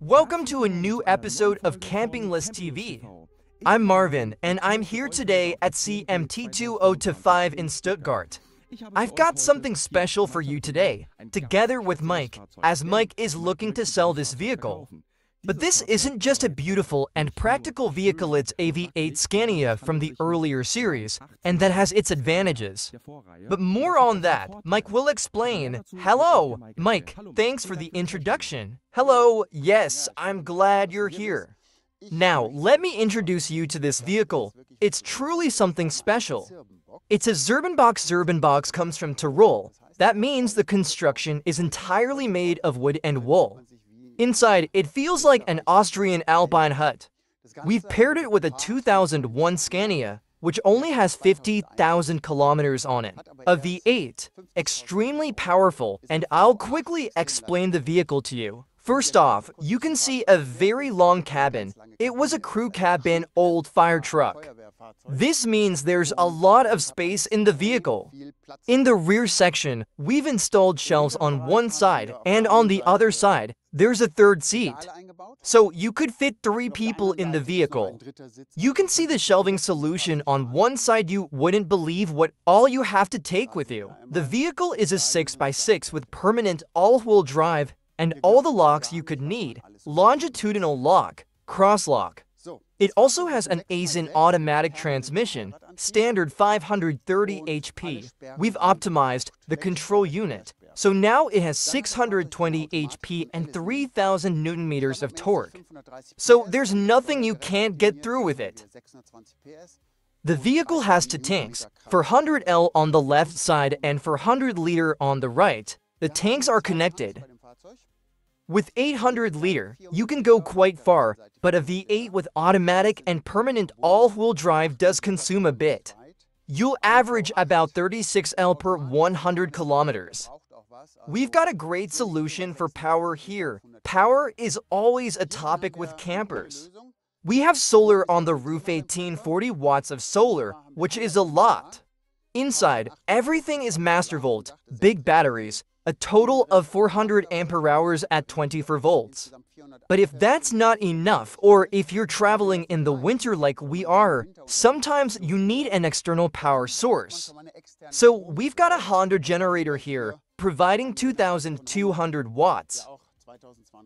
Welcome to a new episode of Campingless TV. I'm Marvin, and I'm here today at CMT 2025 in Stuttgart. I've got something special for you today, together with Mike, as Mike is looking to sell this vehicle. But this isn't just a beautiful and practical vehicle, it's a V8 Scania from the earlier series, and that has its advantages. But more on that, Mike will explain. Hello, Mike, thanks for the introduction. Hello, yes, I'm glad you're here. Now, let me introduce you to this vehicle. It's truly something special. It's a Zirbenbox. Zirbenbox comes from Tyrol. That means the construction is entirely made of wood and wool. Inside, it feels like an Austrian alpine hut. We've paired it with a 2001 Scania, which only has 50,000 kilometers on it. A V8, extremely powerful, and I'll quickly explain the vehicle to you. First off, you can see a very long cabin. It was a crew cabin old fire truck. This means there's a lot of space in the vehicle. In the rear section, we've installed shelves on one side, and on the other side, there's a third seat. So you could fit 3 people in the vehicle. You can see the shelving solution on one side. You wouldn't believe what all you have to take with you. The vehicle is a 6x6 with permanent all-wheel drive and all the locks you could need. Longitudinal lock, cross lock. It also has an ASIN automatic transmission, standard 530 HP. We've optimized the control unit, so now it has 620 HP and 3,000 Newton-meters of torque. So there's nothing you can't get through with it. The vehicle has 2 tanks, for 100L on the left side and for 100-liter on the right. The tanks are connected. With 800-liter, you can go quite far, but a V8 with automatic and permanent all-wheel drive does consume a bit. You'll average about 36 L per 100 kilometers. We've got a great solution for power here. Power is always a topic with campers. We have solar on the roof, 1840 watts of solar, which is a lot. Inside, everything is master volt, big batteries, a total of 400 ampere hours at 24 volts. But if that's not enough, or if you're traveling in the winter like we are, sometimes you need an external power source. So we've got a Honda generator here, providing 2,200 watts.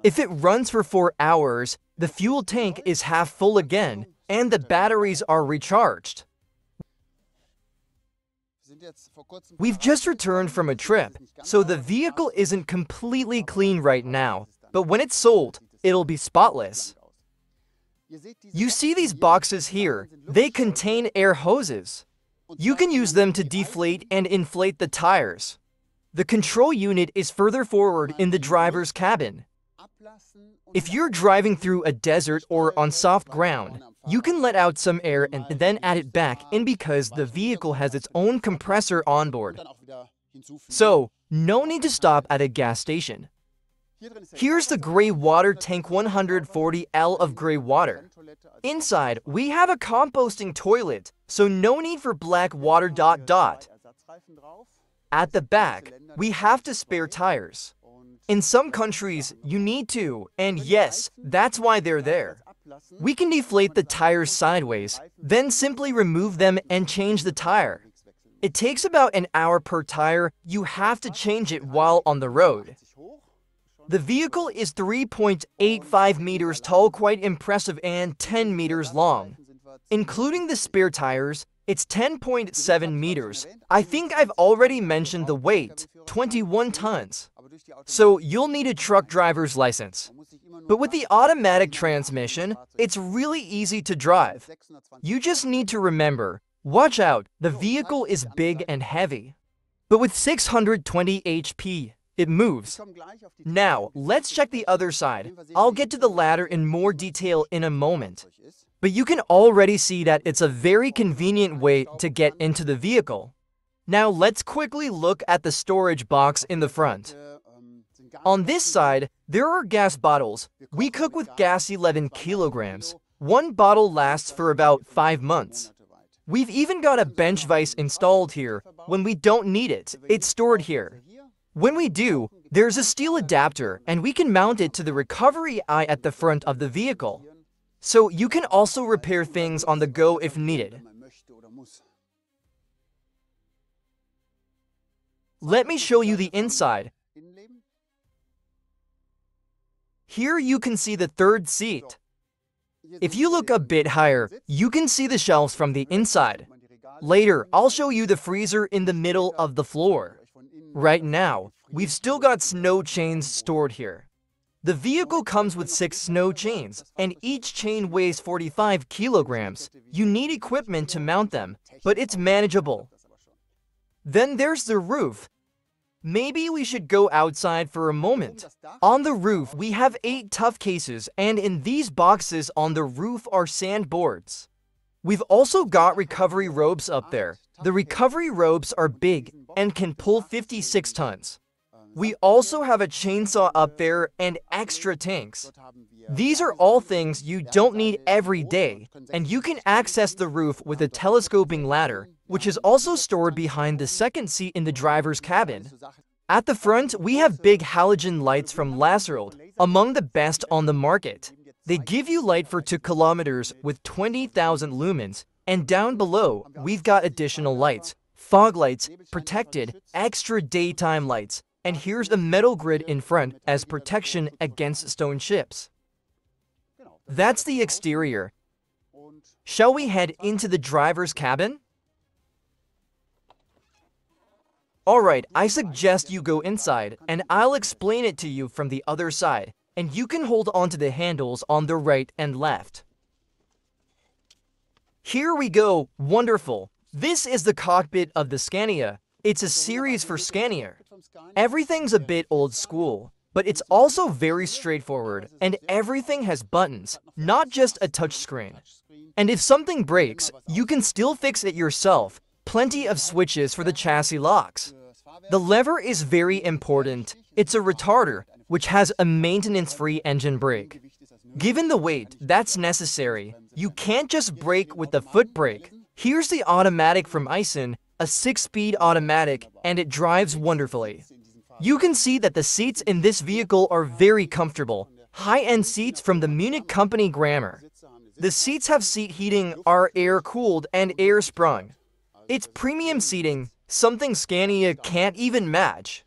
If it runs for 4 hours, the fuel tank is half full again, and the batteries are recharged. We've just returned from a trip, so the vehicle isn't completely clean right now, but when it's sold, it'll be spotless. You see these boxes here, they contain air hoses. You can use them to deflate and inflate the tires. The control unit is further forward in the driver's cabin. If you're driving through a desert or on soft ground, you can let out some air and then add it back in because the vehicle has its own compressor on board. So, no need to stop at a gas station. Here's the gray water tank, 140 L of gray water. Inside, we have a composting toilet, so no need for black water. At the back, we have to spare tires. In some countries, you need to, and yes, that's why they're there. We can deflate the tires sideways, then simply remove them and change the tire. It takes about an hour per tire. You have to change it while on the road. The vehicle is 3.85 meters tall, quite impressive, and 10 meters long. Including the spare tires, it's 10.7 meters. I think I've already mentioned the weight, 21 tons. So you'll need a truck driver's license. But with the automatic transmission, it's really easy to drive. You just need to remember, watch out, the vehicle is big and heavy. But with 620 HP, it moves. Now, let's check the other side. I'll get to the ladder in more detail in a moment. But you can already see that it's a very convenient way to get into the vehicle. Now let's quickly look at the storage box in the front. On this side, there are gas bottles. We cook with gas 11 kilograms. One bottle lasts for about 5 months. We've even got a bench vise installed here. When we don't need it, it's stored here. When we do, There's a steel adapter, and we can mount it to the recovery eye at the front of the vehicle. So you can also repair things on the go if needed. Let me show you the inside. Here you can see the third seat. If you look a bit higher, you can see the shelves from the inside. Later, I'll show you the freezer in the middle of the floor. Right now, we've still got snow chains stored here. The vehicle comes with 6 snow chains, and each chain weighs 45 kilograms. You need equipment to mount them, but it's manageable. Then there's the roof. Maybe we should go outside for a moment. On the roof, we have 8 tough cases, and in these boxes on the roof are sandboards. We've also got recovery ropes up there. The recovery ropes are big and can pull 56 tons. We also have a chainsaw up there and extra tanks. These are all things you don't need every day, and you can access the roof with a telescoping ladder, which is also stored behind the second seat in the driver's cabin. At the front, we have big halogen lights from Lasserld, among the best on the market. They give you light for 2 kilometers with 20,000 lumens, and down below, we've got additional lights, fog lights, protected, extra daytime lights, and here's a metal grid in front as protection against stone chips. That's the exterior. Shall we head into the driver's cabin? Alright, I suggest you go inside, and I'll explain it to you from the other side, and you can hold onto the handles on the right and left. Here we go, wonderful. This is the cockpit of the Scania. It's a series for Scania. Everything's a bit old school, but it's also very straightforward, and everything has buttons, not just a touchscreen. And if something breaks, you can still fix it yourself. Plenty of switches for the chassis locks. The lever is very important. It's a retarder, which has a maintenance-free engine brake. Given the weight, that's necessary. You can't just brake with the foot brake. Here's the automatic from Eisen, a 6-speed automatic, and it drives wonderfully. You can see that the seats in this vehicle are very comfortable. High-end seats from the Munich company Grammar. The seats have seat heating, are air-cooled, and air-sprung. It's premium seating, something Scania can't even match.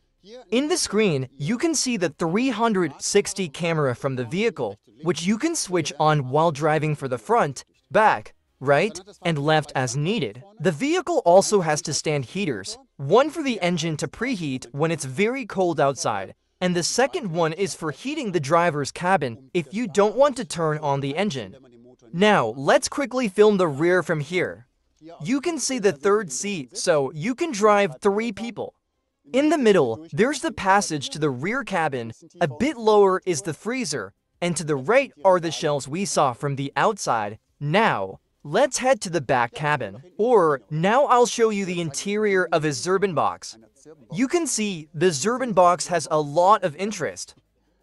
In the screen, you can see the 360 camera from the vehicle, which you can switch on while driving for the front, back, right, and left as needed. The vehicle also has to stand heaters, one for the engine to preheat when it's very cold outside, and the second one is for heating the driver's cabin if you don't want to turn on the engine. Now, let's quickly film the rear from here. You can see the third seat, so you can drive 3 people. In the middle, there's the passage to the rear cabin, a bit lower is the freezer, and to the right are the shelves we saw from the outside. Now, let's head to the back cabin. Or, now I'll show you the interior of a Zirbenbox. You can see the Zirbenbox has a lot of interest.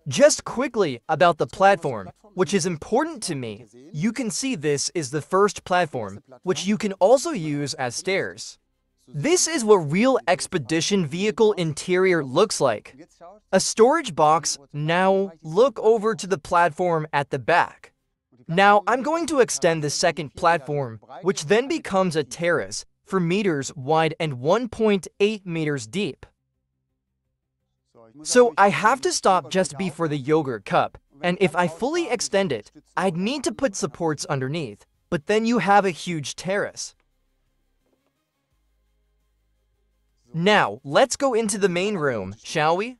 Just quickly about the platform, which is important to me. You can see this is the first platform, which you can also use as stairs. This is what real expedition vehicle interior looks like. A storage box. Now, look over to the platform at the back. Now, I'm going to extend the second platform, which then becomes a terrace, 4 meters wide and 1.8 meters deep. So I have to stop just before the yogurt cup, and if I fully extend it, I'd need to put supports underneath, but then you have a huge terrace. Now, let's go into the main room, shall we?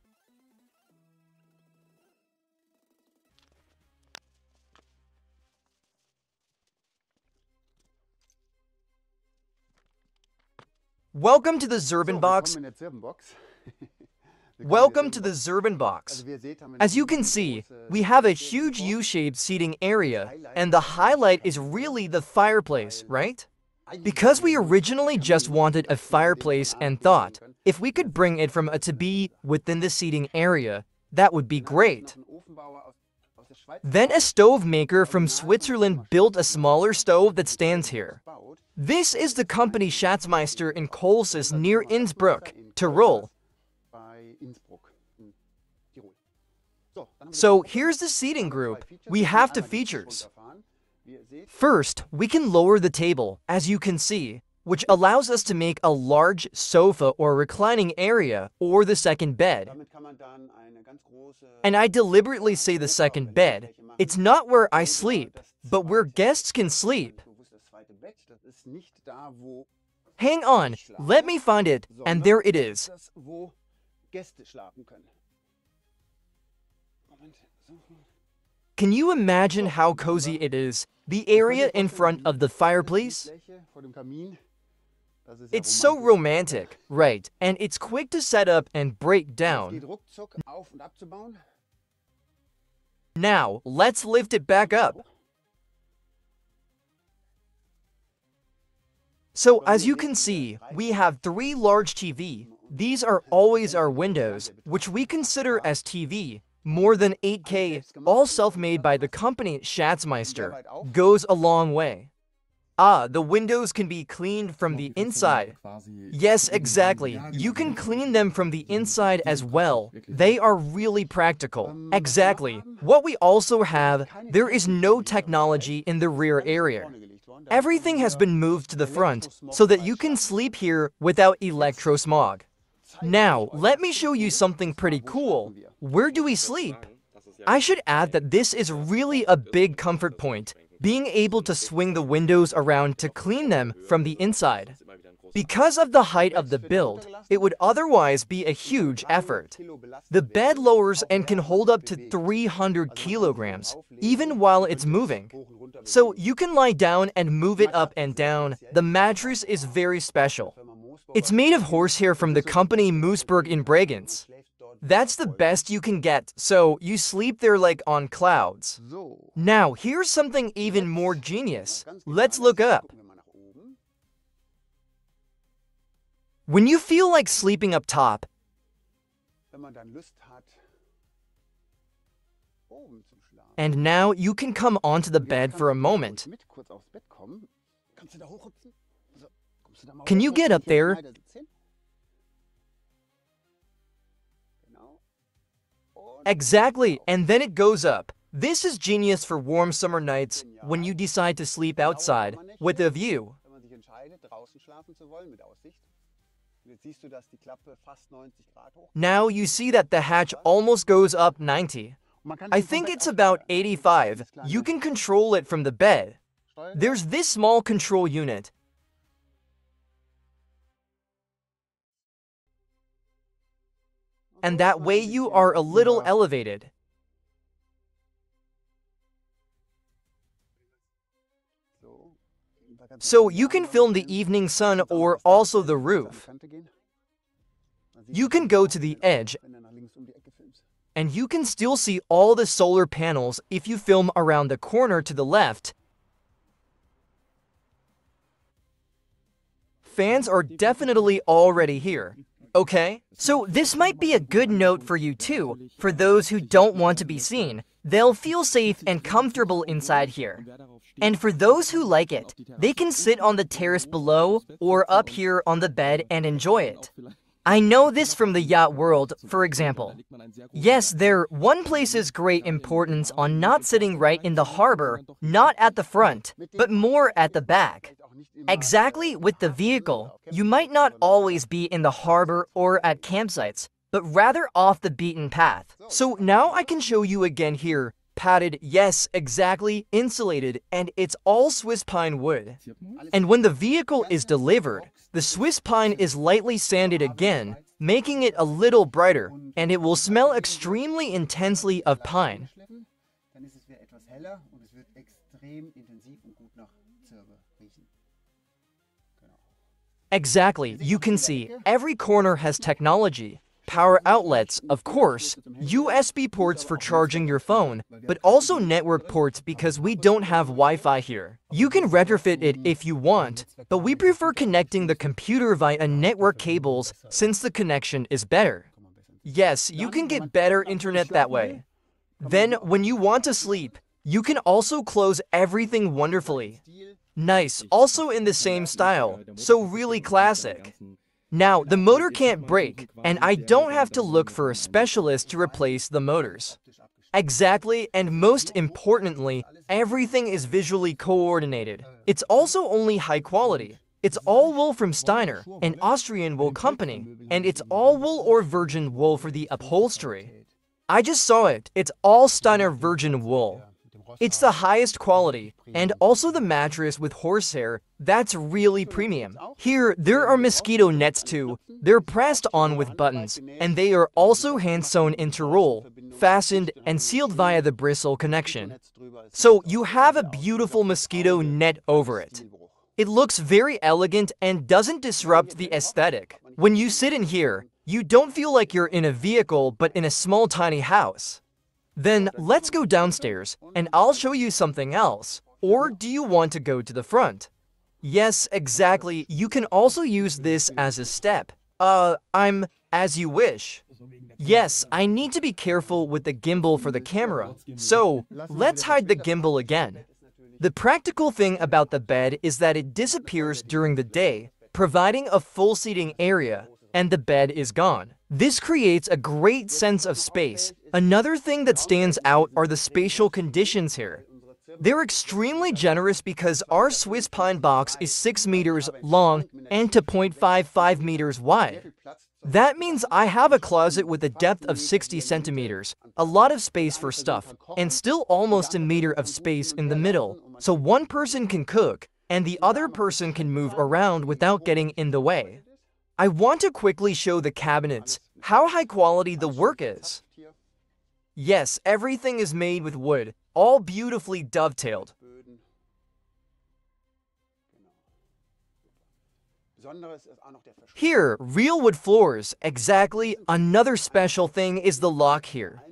Welcome to the Zirbenbox. Welcome to the Zirbenbox. As you can see, we have a huge U-shaped seating area, and the highlight is really the fireplace, right? Because we originally just wanted a fireplace and thought, if we could bring it from A to B within the seating area, that would be great. Then a stove maker from Switzerland built a smaller stove that stands here. This is the company Schatzmeister in Kolses near Innsbruck, Tyrol. So here's the seating group. We have the features. First, we can lower the table, as you can see, which allows us to make a large sofa or reclining area or the second bed. And I deliberately say the second bed. It's not where I sleep, but where guests can sleep. Hang on, let me find it, and there it is. Can you imagine how cozy it is? The area in front of the fireplace? It's so romantic, right? And it's quick to set up and break down. Now, let's lift it back up. So, as you can see, we have 3 large TV. These are always our windows, which we consider as TV. More than 8K, all self-made by the company Schatzmeister, goes a long way. The windows can be cleaned from the inside. Yes, exactly. You can clean them from the inside as well. They are really practical. Exactly. What we also have, there is no technology in the rear area. Everything has been moved to the front so that you can sleep here without electrosmog. Now, let me show you something pretty cool. Where do we sleep? I should add that this is really a big comfort point, being able to swing the windows around to clean them from the inside. Because of the height of the build, it would otherwise be a huge effort. The bed lowers and can hold up to 300 kilograms, even while it's moving. So you can lie down and move it up and down. The mattress is very special. It's made of horsehair from the company Moosburg in Bregenz. That's the best you can get, so you sleep there like on clouds. Now, here's something even more genius. Let's look up. When you feel like sleeping up top, and now you can come onto the bed for a moment. Can you get up there? Exactly, and then it goes up. This is genius for warm summer nights when you decide to sleep outside with a view. Now you see that the hatch almost goes up 90. I think it's about 85. You can control it from the bed. There's this small control unit. And that way you are a little elevated. So you can film the evening sun or also the roof. You can go to the edge, and you can still see all the solar panels if you film around the corner to the left. Fans are definitely already here. Okay, so this might be a good note for you too, for those who don't want to be seen. They'll feel safe and comfortable inside here. And for those who like it, they can sit on the terrace below or up here on the bed and enjoy it. I know this from the yacht world, for example. Yes, one places great importance on not sitting right in the harbor, not at the front, but more at the back. Exactly with the vehicle, you might not always be in the harbor or at campsites, but rather off the beaten path. So now I can show you again here. Padded, yes, exactly, insulated, and it's all Swiss pine wood. And when the vehicle is delivered, the Swiss pine is lightly sanded again, making it a little brighter, and it will smell extremely intensely of pine. Exactly, you can see, every corner has technology. Power outlets, of course, USB ports for charging your phone, but also network ports because we don't have Wi-Fi here. You can retrofit it if you want, but we prefer connecting the computer via network cables since the connection is better. Yes, you can get better internet that way. Then, when you want to sleep, you can also close everything wonderfully. Nice, also in the same style, so really classic. Now, the motor can't break, and I don't have to look for a specialist to replace the motors. Exactly, and most importantly, everything is visually coordinated. It's also only high quality. It's all wool from Steiner, an Austrian wool company, and it's all wool or virgin wool for the upholstery. I just saw it. It's all Steiner virgin wool. It's the highest quality, and also the mattress with horsehair, that's really premium. Here, there are mosquito nets too. They're pressed on with buttons, and they are also hand-sewn into roll, fastened, and sealed via the bristle connection. So you have a beautiful mosquito net over it. It looks very elegant and doesn't disrupt the aesthetic. When you sit in here, you don't feel like you're in a vehicle but in a small tiny house. Then let's go downstairs and I'll show you something else. Or do you want to go to the front? Yes, exactly. You can also use this as a step. As you wish. Yes, I need to be careful with the gimbal for the camera. So, let's hide the gimbal again. The practical thing about the bed is that it disappears during the day, providing a full seating area, and the bed is gone. This creates a great sense of space. Another thing that stands out are the spatial conditions here. They're extremely generous because our Swiss pine box is 6 meters long and 2.55 meters wide. That means I have a closet with a depth of 60 centimeters, a lot of space for stuff, and still almost a meter of space in the middle, so one person can cook, and the other person can move around without getting in the way. I want to quickly show the cabinets, how high quality the work is. Yes, everything is made with wood, all beautifully dovetailed. Here, real wood floors, exactly. Another special thing is the lock here.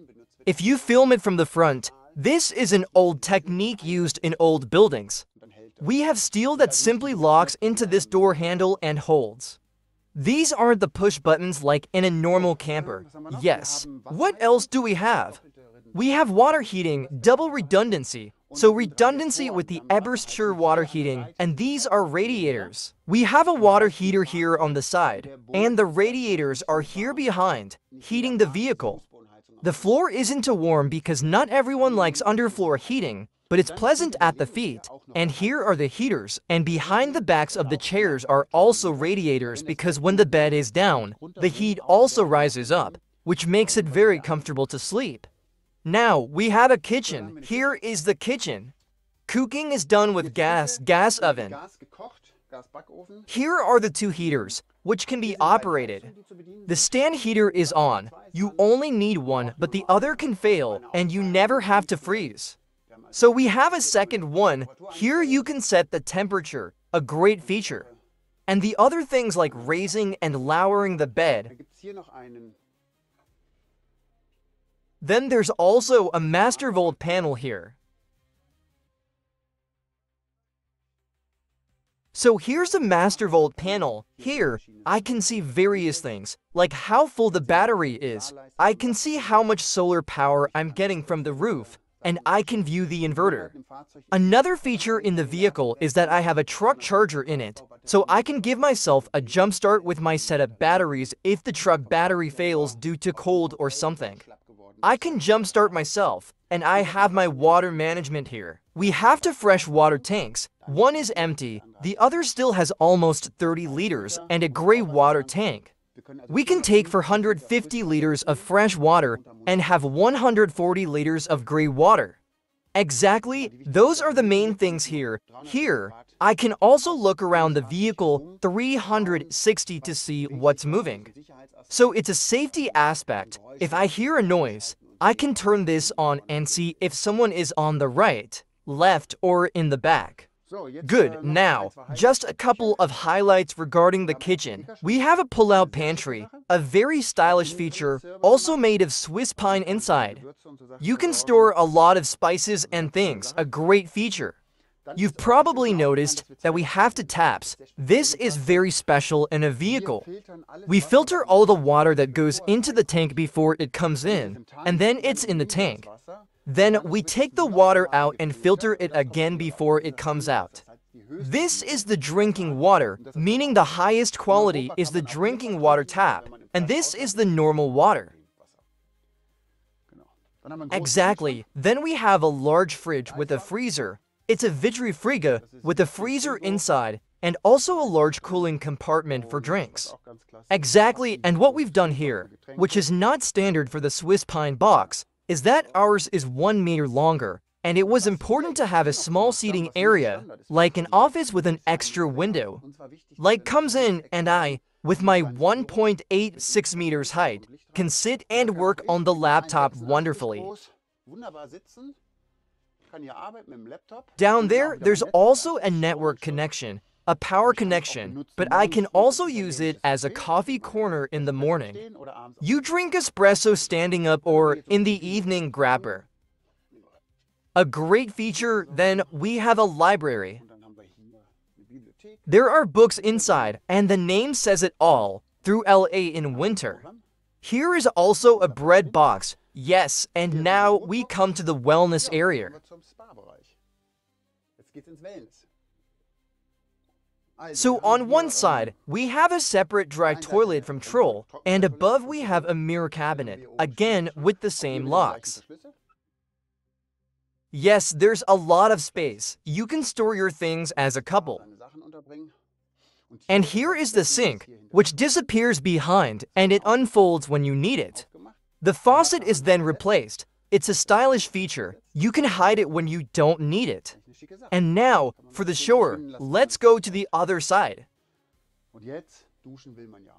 If you film it from the front, this is an old technique used in old buildings. We have steel that simply locks into this door handle and holds. These aren't the push buttons like in a normal camper. Yes. What else do we have? We have water heating, double redundancy. So redundancy with the Eberscher water heating, and these are radiators. We have a water heater here on the side, and the radiators are here behind, heating the vehicle. The floor isn't too warm because not everyone likes underfloor heating, but it's pleasant at the feet. And here are the heaters, and behind the backs of the chairs are also radiators because when the bed is down, the heat also rises up, which makes it very comfortable to sleep. Now, we have a kitchen. Here is the kitchen. Cooking is done with gas oven. Here are the two heaters, which can be operated. The stand heater is on. You only need one, but the other can fail, and you never have to freeze. So we have a second one. Here you can set the temperature, a great feature. And the other things like raising and lowering the bed. Then there's also a master volt panel here. So here's the master volt panel. Here, I can see various things, like how full the battery is. I can see how much solar power I'm getting from the roof, and I can view the inverter. Another feature in the vehicle is that I have a truck charger in it, so I can give myself a jump start with my set of batteries if the truck battery fails due to cold or something. I can jumpstart myself, and I have my water management here. We have two fresh water tanks. One is empty, the other still has almost 30 liters and a gray water tank. We can take 450 liters of fresh water and have 140 liters of gray water. Exactly, those are the main things here. Here, I can also look around the vehicle 360 to see what's moving. So it's a safety aspect. If I hear a noise, I can turn this on and see if someone is on the right, left, or in the back. Good, now, just a couple of highlights regarding the kitchen. We have a pull-out pantry, a very stylish feature, also made of Swiss pine inside. You can store a lot of spices and things, a great feature. You've probably noticed that we have two taps. This is very special in a vehicle. We filter all the water that goes into the tank before it comes in, and then it's in the tank. Then we take the water out and filter it again before it comes out. This is the drinking water, meaning the highest quality is the drinking water tap, and this is the normal water. Exactly. Then we have a large fridge with a freezer. It's a Vitrifriga with a freezer inside and also a large cooling compartment for drinks. Exactly, and what we've done here, which is not standard for the Swiss Pine box, is that ours is 1 meter longer, and it was important to have a small seating area, like an office with an extra window. Light comes in, and I, with my 1.86 meters height, can sit and work on the laptop wonderfully. Down there, there's also a network connection, a power connection, but I can also use it as a coffee corner in the morning. You drink espresso standing up or in the evening grabber. A great feature, then, we have a library. There are books inside, and the name says it all, through LA in winter. Here is also a bread box. Yes, and now we come to the wellness area. So on one side, we have a separate dry toilet from Troll, and above we have a mirror cabinet, again with the same locks. Yes, there's a lot of space. You can store your things as a couple. And here is the sink, which disappears behind, and it unfolds when you need it. The faucet is then replaced. It's a stylish feature. You can hide it when you don't need it. And now, for the shower, let's go to the other side.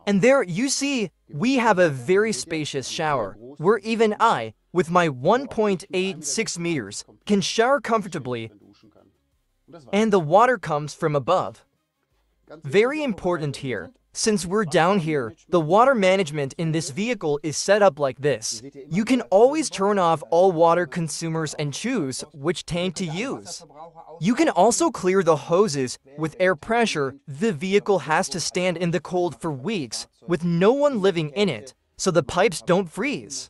And there you see, we have a very spacious shower, where even I, with my 1.86 meters, can shower comfortably, and the water comes from above. Very important here. Since we're down here, the water management in this vehicle is set up like this. You can always turn off all water consumers and choose which tank to use. You can also clear the hoses with air pressure. The vehicle has to stand in the cold for weeks with no one living in it, so the pipes don't freeze.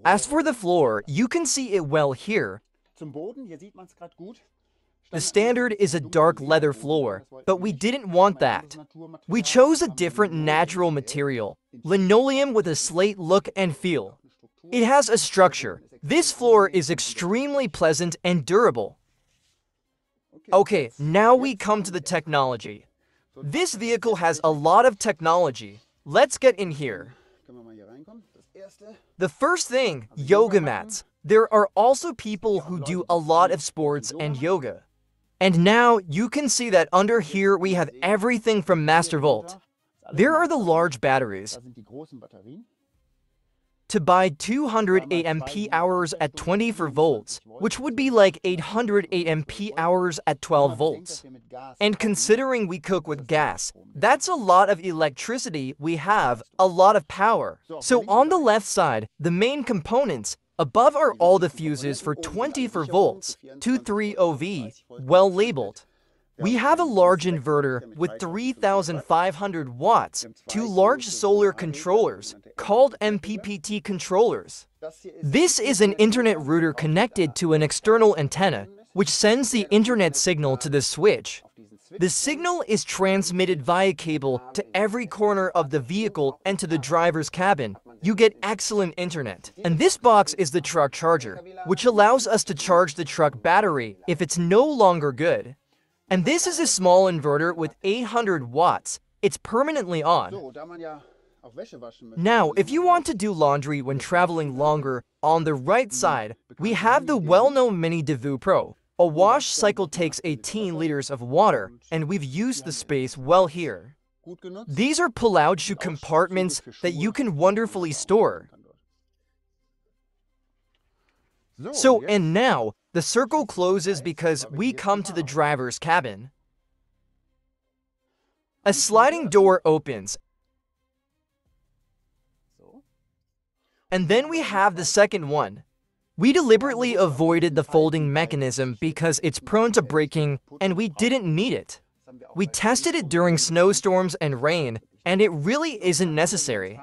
As for the floor, you can see it well here. The standard is a dark leather floor, but we didn't want that. We chose a different natural material, linoleum with a slate look and feel. It has a structure. This floor is extremely pleasant and durable. Okay, now we come to the technology. This vehicle has a lot of technology. Let's get in here. The first thing, yoga mats. There are also people who do a lot of sports and yoga. And now you can see that under here we have everything from Mastervolt. There are the large batteries. To buy 208 MP at 24 volts, which would be like 808 MP at 12 volts. And considering we cook with gas, that's a lot of electricity we have, a lot of power. So on the left side, the main components, above are all the fuses for 24 volts, 230V, well labeled. We have a large inverter with 3,500 watts, 2 large solar controllers, called MPPT controllers. This is an internet router connected to an external antenna, which sends the internet signal to the switch. The signal is transmitted via cable to every corner of the vehicle and to the driver's cabin. You get excellent internet. And this box is the truck charger, which allows us to charge the truck battery if it's no longer good. And this is a small inverter with 800 watts. It's permanently on. Now, if you want to do laundry when traveling longer, on the right side, we have the well-known Mini Devu Pro. A wash cycle takes 18 liters of water, and we've used the space well here. These are pull-out shoe compartments that you can wonderfully store. So, and now, the circle closes because we come to the driver's cabin. A sliding door opens. And then we have the second one. We deliberately avoided the folding mechanism because it's prone to breaking and we didn't need it. We tested it during snowstorms and rain, and it really isn't necessary.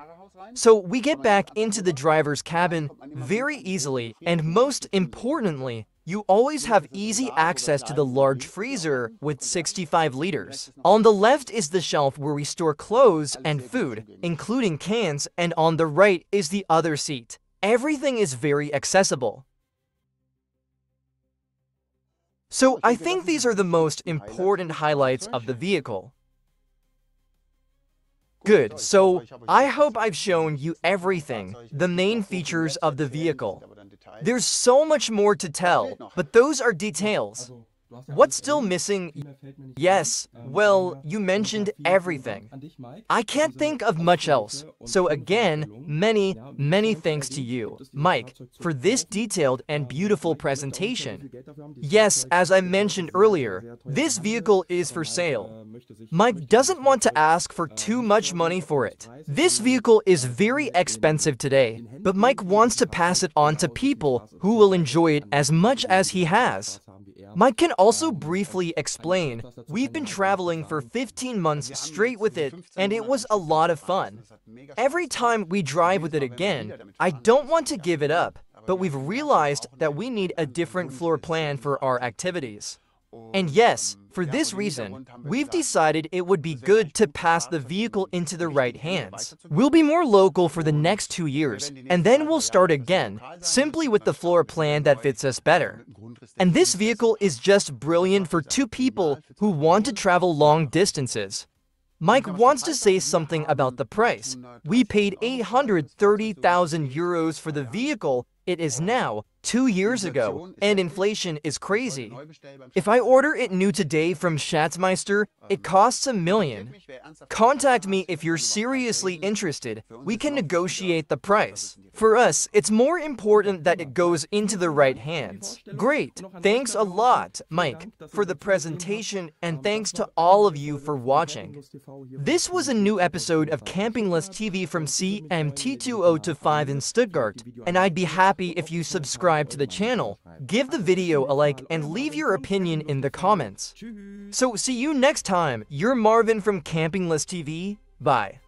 So we get back into the driver's cabin very easily, and most importantly, you always have easy access to the large freezer with 65 liters. On the left is the shelf where we store clothes and food, including cans, and on the right is the other seat. Everything is very accessible. So I think these are the most important highlights of the vehicle. Good, so I hope I've shown you everything, the main features of the vehicle. There's so much more to tell, but those are details. What's still missing? Yes, well, you mentioned everything. I can't think of much else. So again, many thanks to you, Mike, for this detailed and beautiful presentation. Yes, as I mentioned earlier, this vehicle is for sale. Mike doesn't want to ask for too much money for it. This vehicle is very expensive today, but Mike wants to pass it on to people who will enjoy it as much as he has. Mike can also briefly explain, we've been traveling for 15 months straight with it, and it was a lot of fun. Every time we drive with it again, I don't want to give it up, but we've realized that we need a different floor plan for our activities. And yes, for this reason, we've decided it would be good to pass the vehicle into the right hands. We'll be more local for the next 2 years, and then we'll start again, simply with the floor plan that fits us better. And this vehicle is just brilliant for 2 people who want to travel long distances. Mike wants to say something about the price. We paid 830,000 euros for the vehicle. It is now 2 years ago, and inflation is crazy. If I order it new today from Schatzmeister, it costs $1 million. Contact me if you're seriously interested. We can negotiate the price. For us, it's more important that it goes into the right hands. Great. Thanks a lot, Mike, for the presentation, and thanks to all of you for watching. This was a new episode of Camping List TV from CMT2025 in Stuttgart, and I'd be happy if you subscribe to the channel, give the video a like, and leave your opinion in the comments. So see you next time. You're Marvin from Camping List TV. Bye.